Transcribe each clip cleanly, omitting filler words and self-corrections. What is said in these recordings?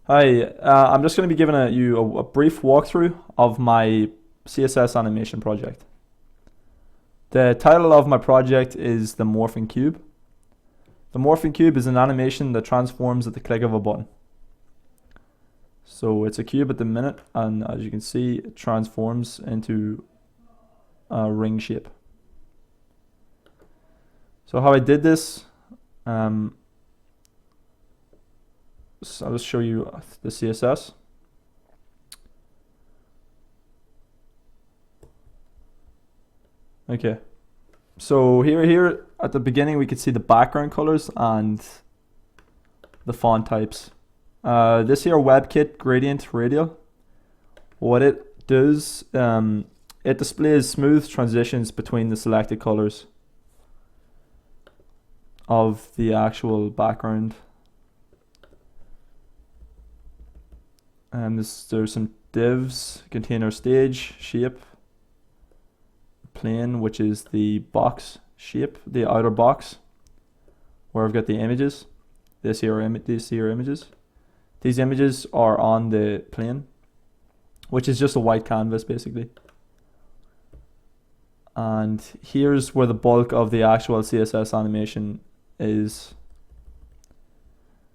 Hi, I'm just going to be giving you a brief walkthrough of my CSS animation project. The title of my project is the Morphing Cube. The Morphing Cube is an animation that transforms at the click of a button. So it's a cube at the minute, and as you can see, it transforms into a ring shape. So how I did this, so I'll just show you the CSS. Okay, so here at the beginning we can see the background colors and the font types. This here WebKit gradient radial, what it does, it displays smooth transitions between the selected colors of the actual background. And there's some divs, container stage, shape, plane, which is the box shape, the outer box, where I've got the images. These here images. These images are on the plane, which is just a white canvas basically. And here's where the bulk of the actual CSS animation is.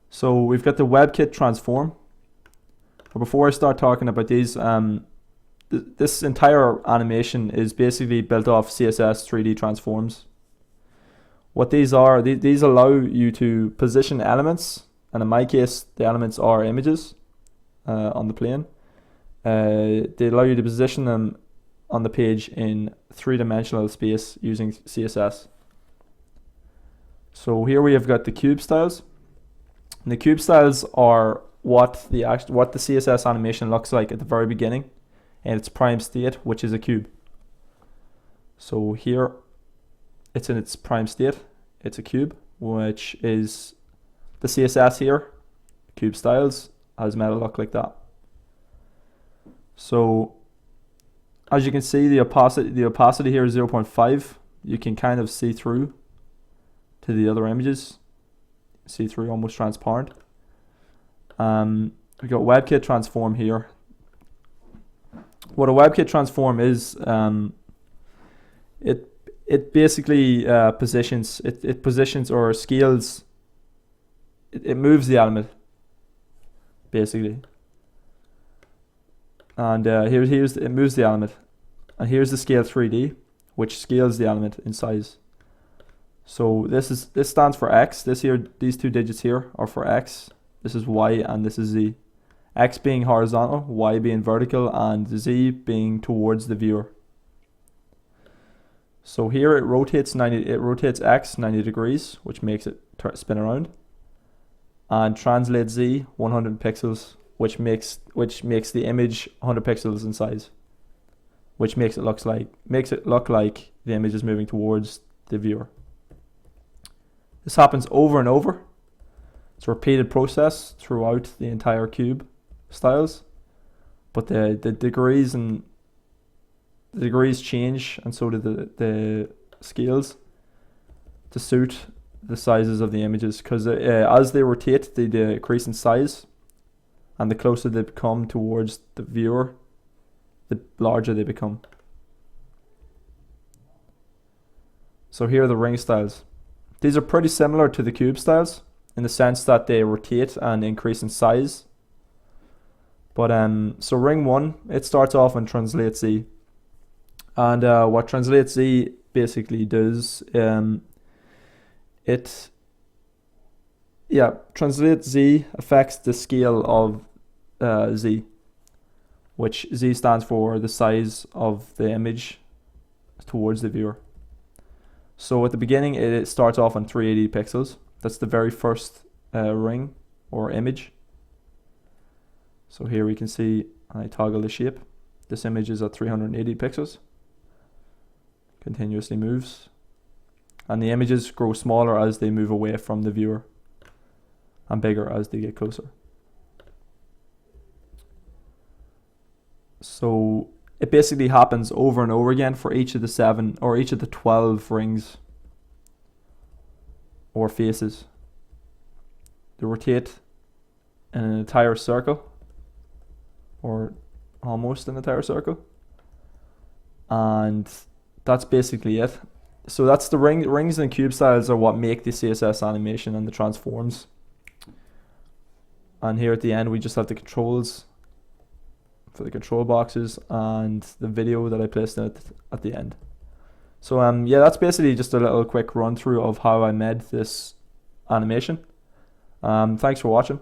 So we've got the WebKit transform. But before I start talking about these, this entire animation is basically built off CSS 3D transforms. What these are, these allow you to position elements, and in my case the elements are images on the plane. They allow you to position them on the page in three-dimensional space using CSS. So here we have got the cube styles. And the cube styles are what the CSS animation looks like at the very beginning in its prime state, which is a cube. So here it's in its prime state, it's a cube, which is the CSS here, cube styles, has made it look like that. So as you can see, the opacity here is 0.5. You can kind of see through to the other images, see through, almost transparent. We got WebKit transform here. What a WebKit transform is, it basically positions or scales. It moves the element basically, and it moves the element, and here's the scale 3D, which scales the element in size. So this stands for X. These two digits here are for X. This is Y and this is Z. X being horizontal, Y being vertical, and Z being towards the viewer. So here it rotates X 90 degrees, which makes it spin around, and translates Z 100 pixels, which makes the image 100 pixels in size, which makes it look like the image is moving towards the viewer. This happens over and over. It's a repeated process throughout the entire cube styles, but the degrees change, and so do the scales to suit the sizes of the images, because as they rotate, they decrease in size, and the closer they become towards the viewer, the larger they become. So here are the ring styles. These are pretty similar to the cube styles in the sense that they rotate and increase in size. But so ring 1, it starts off on translate Z. And what translate Z basically does, translate Z affects the scale of Z, which Z stands for the size of the image towards the viewer. So at the beginning it starts off on 380 pixels. That's the very first ring or image. So here we can see, I toggle the shape. This image is at 380 pixels. Continuously moves. And the images grow smaller as they move away from the viewer, and bigger as they get closer. So it basically happens over and over again for each of the 7 or each of the 12 rings or faces. They rotate in an entire circle, or almost an entire circle, and that's basically it. So that's the rings and cube styles are what make the CSS animation and the transforms. And here at the end we just have the controls for the control boxes and the video that I placed in it at the end. So yeah, that's basically just a little quick run through of how I made this animation. Thanks for watching.